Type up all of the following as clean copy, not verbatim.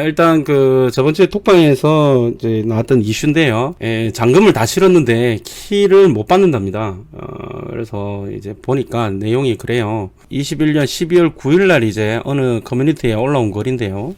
일단 그 저번 주에 톡방에서 이제 나왔던 이슈인데요. 잔금을 다 치렀는데 키를 못 받는답니다. 그래서 이제 보니까 내용이 그래요. 21년 12월 9일 날 이제 어느 커뮤니티에 올라온 글인데요.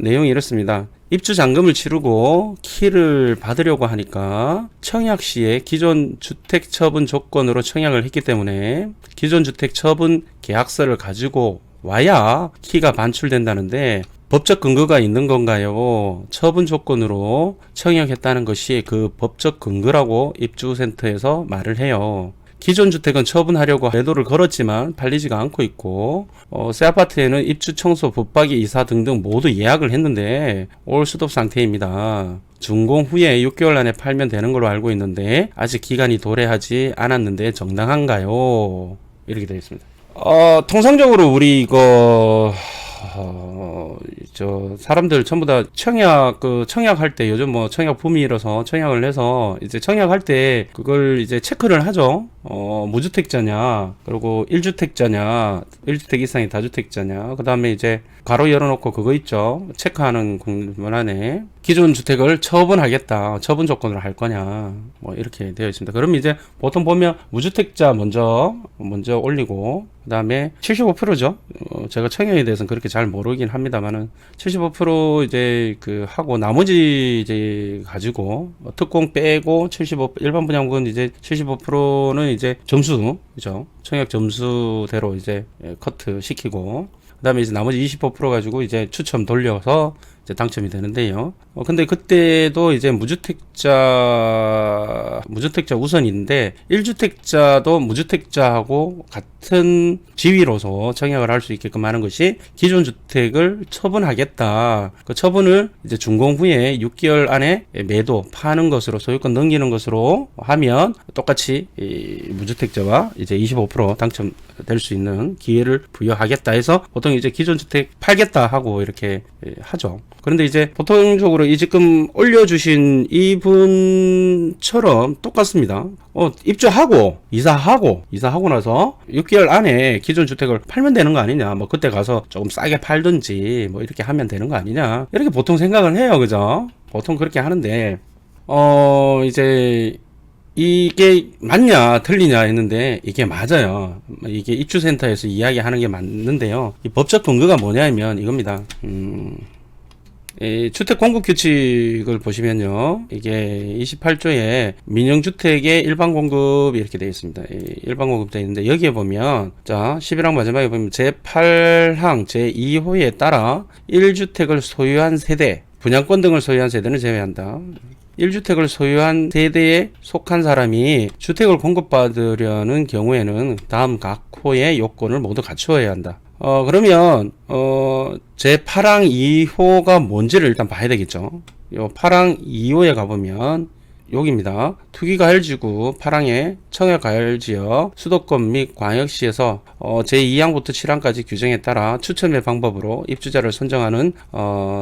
내용이 이렇습니다. 입주 잔금을 치르고 키를 받으려고 하니까 청약 시에 기존 주택 처분 조건으로 청약을 했기 때문에 기존 주택 처분 계약서를 가지고 와야 키가 반출된다는데 법적 근거가 있는 건가요? 처분 조건으로 청약했다는 것이 그 법적 근거라고 입주센터에서 말을 해요. 기존 주택은 처분하려고 매도를 걸었지만 팔리지가 않고 있고 새 아파트에는 입주, 청소, 붙박이, 이사 등등 모두 예약을 했는데 올 수도 상태입니다. 준공 후에 6개월 안에 팔면 되는 걸로 알고 있는데 아직 기간이 도래하지 않았는데 정당한가요? 이렇게 되어 있습니다. 통상적으로 우리 이거 사람들 전부 다 청약할 때 요즘 뭐 청약 붐이라서 청약을 해서 이제 청약할 때 그걸 이제 체크를 하죠. 무주택자냐, 그리고 1주택자냐, 1주택 이상의 다주택자냐, 그 다음에 이제 가로 열어놓고 그거 있죠. 체크하는 공문안에 기존 주택을 처분하겠다, 처분 조건으로 할 거냐, 뭐 이렇게 되어 있습니다. 그럼 이제 보통 보면 무주택자 먼저 올리고, 그 다음에 75%죠. 제가 청약에 대해서는 그렇게 잘 모르긴 합니다만은 75% 이제 하고 나머지 이제 가지고 특공 빼고 75 일반 분양분 이제 75%는 이제 점수죠. 청약 점수대로 이제 커트 시키고, 그 다음에 이제 나머지 25% 가지고 이제 추첨 돌려서 이제 당첨이 되는데요. 근데 그때도 이제 무주택자 우선인데 1주택자도 무주택자하고 같은 지위로서 청약을 할 수 있게끔 하는 것이 기존 주택을 처분하겠다. 그 처분을 이제 준공 후에 6개월 안에 매도, 파는 것으로 소유권 넘기는 것으로 하면 똑같이 이 무주택자와 이제 25% 당첨될 수 있는 기회를 부여하겠다 해서 보통 이제 기존 주택 팔겠다 하고 이렇게 하죠. 그런데 이제 보통적으로 이 지금 올려주신 이분처럼 똑같습니다. 입주하고 이사하고 나서 6개월 안에 기존 주택을 팔면 되는 거 아니냐, 뭐 그때 가서 조금 싸게 팔든지 뭐 이렇게 하면 되는 거 아니냐, 이렇게 보통 생각을 해요. 그죠? 보통 그렇게 하는데 이제 이게 맞냐 틀리냐 했는데 이게 맞아요. 이게 입주센터에서 이야기하는 게 맞는데요. 이 법적 근거가 뭐냐면 이겁니다. 주택 공급 규칙을 보시면요, 이게 28조에 민영주택의 일반 공급이 이렇게 되어 있습니다. 일반 공급 되어 있는데 여기에 보면 자 11항 마지막에 보면 제8항 제2호에 따라 1주택을 소유한 세대, 분양권 등을 소유한 세대는 제외한다. 1주택을 소유한 세대에 속한 사람이 주택을 공급받으려는 경우에는 다음 각 호의 요건을 모두 갖추어야 한다. 그러면 제8항 2호가 뭔지를 일단 봐야 되겠죠. 요 8항 2호에 가보면 여기입니다. 투기가열지구 8항의 청약가열지역 수도권 및 광역시에서 제2항부터 7항까지 규정에 따라 추첨의 방법으로 입주자를 선정하는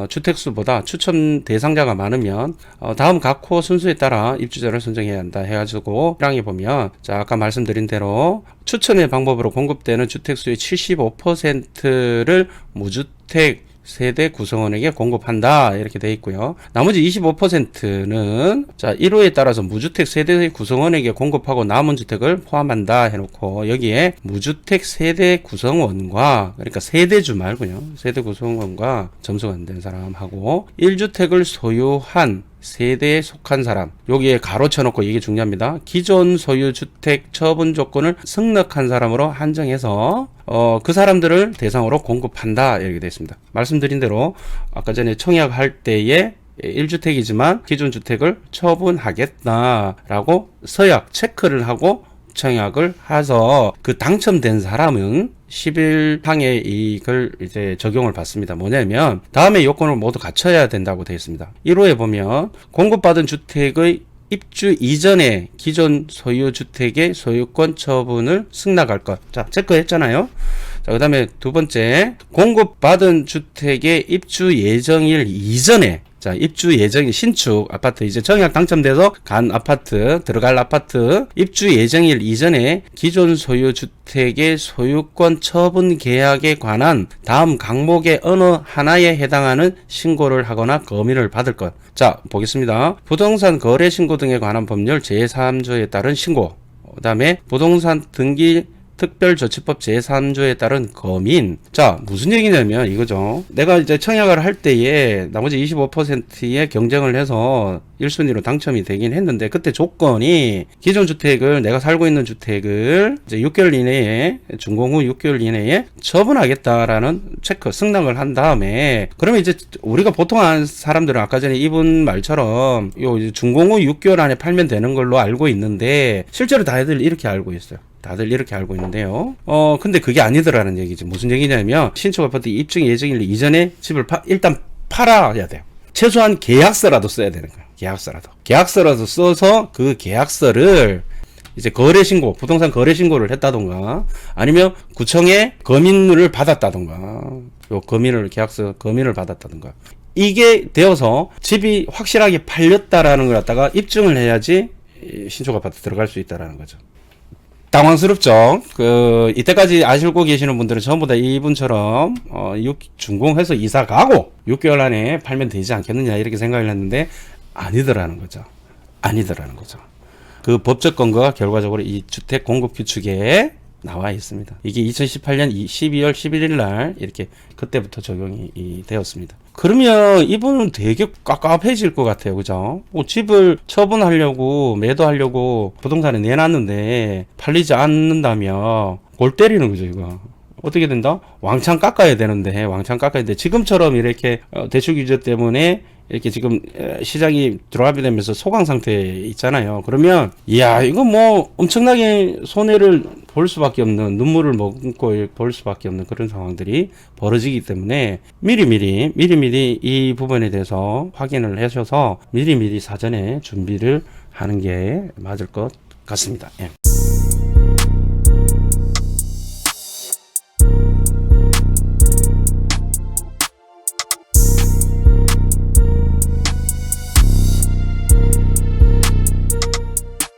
주택수보다 추첨 대상자가 많으면 다음 각 호 순수에 따라 입주자를 선정해야 한다 해가지고 1항에 보면 자 아까 말씀드린 대로 추첨의 방법으로 공급되는 주택수의 75%를 무주택 세대 구성원에게 공급한다 이렇게 되어 있고요. 나머지 25%는 자 1호에 따라서 무주택 세대 구성원에게 공급하고 남은 주택을 포함한다 해놓고 여기에 무주택 세대 구성원과, 그러니까 세대주 말고요, 세대 구성원과 점수가 안 된 사람하고 1주택을 소유한 세대에 속한 사람, 여기에 가로 쳐놓고 이게 중요합니다. 기존 소유 주택 처분 조건을 승낙한 사람으로 한정해서 그 사람들을 대상으로 공급한다 이렇게 되어 있습니다. 말씀드린 대로 아까 전에 청약할 때에 1주택이지만 기존 주택을 처분하겠다라고 서약 체크를 하고 청약을 해서 그 당첨된 사람은 11항에 이걸 이제 적용을 받습니다. 뭐냐면 다음에 요건을 모두 갖춰야 된다고 되어 있습니다. 1호에 보면 공급받은 주택의 입주 이전에 기존 소유 주택의 소유권 처분을 승낙할 것. 자, 체크했잖아요. 자, 그 다음에 두 번째, 공급받은 주택의 입주 예정일 이전에, 자, 입주 예정일 신축 아파트 이제 청약 당첨돼서 간 아파트 들어갈 아파트 입주 예정일 이전에 기존 소유 주택의 소유권 처분 계약에 관한 다음 강목의 어느 하나에 해당하는 신고를 하거나 검의를 받을 것. 자, 보겠습니다. 부동산 거래 신고 등에 관한 법률 제3조에 따른 신고. 그다음에 부동산 등기 특별조치법 제3조에 따른 검인. 자, 무슨 얘기냐면 이거죠. 내가 이제 청약을 할 때에 나머지 25%의 경쟁을 해서 1순위로 당첨이 되긴 했는데 그때 조건이 기존 주택을 내가 살고 있는 주택을 이제 6개월 이내에 준공 후 6개월 이내에 처분하겠다라는 체크 승낙을 한 다음에 그러면 이제 우리가 보통 한 사람들은 아까 전에 이분 말처럼 요 이제 준공 후 6개월 안에 팔면 되는 걸로 알고 있는데 실제로 다들 이렇게 알고 있어요. 다들 이렇게 알고 있는데요. 근데 그게 아니더라는 얘기지. 무슨 얘기냐면 신축 아파트 입주 예정일 이전에 집을 일단 팔아야 돼요. 최소한 계약서라도 써야 되는 거예요. 계약서라도 써서 그 계약서를 이제 거래신고, 부동산 거래신고를 했다던가 아니면 구청에 검인을 받았다던가 요 계약서 검인을 받았다던가 이게 되어서 집이 확실하게 팔렸다라는 걸 갖다가 입증을 해야지 신축 아파트 들어갈 수 있다라는 거죠. 당황스럽죠. 이때까지 아시고 계시는 분들은 전부 다 이분처럼, 준공해서 이사 가고 6개월 안에 팔면 되지 않겠느냐, 이렇게 생각을 했는데, 아니더라는 거죠. 그 법적 근거가 결과적으로 이 주택 공급 규칙에 나와 있습니다. 이게 2018년 12월 11일 날 이렇게 그때부터 적용이 되었습니다. 그러면 이분은 되게 깝깝해질 것 같아요. 그죠? 집을 처분하려고 매도하려고 부동산에 내놨는데 팔리지 않는다며 골 때리는 거죠, 이거. 어떻게 된다? 왕창 깎아야 되는데 지금처럼 이렇게 대출 규제 때문에 이렇게 지금 시장이 드랍이 되면서 소강 상태에 있잖아요. 그러면 이거 뭐 엄청나게 손해를 볼 수밖에 없는, 눈물을 머금고 볼 수밖에 없는 그런 상황들이 벌어지기 때문에 미리미리 이 부분에 대해서 확인을 하셔서 미리미리 사전에 준비를 하는 게 맞을 것 같습니다. 예.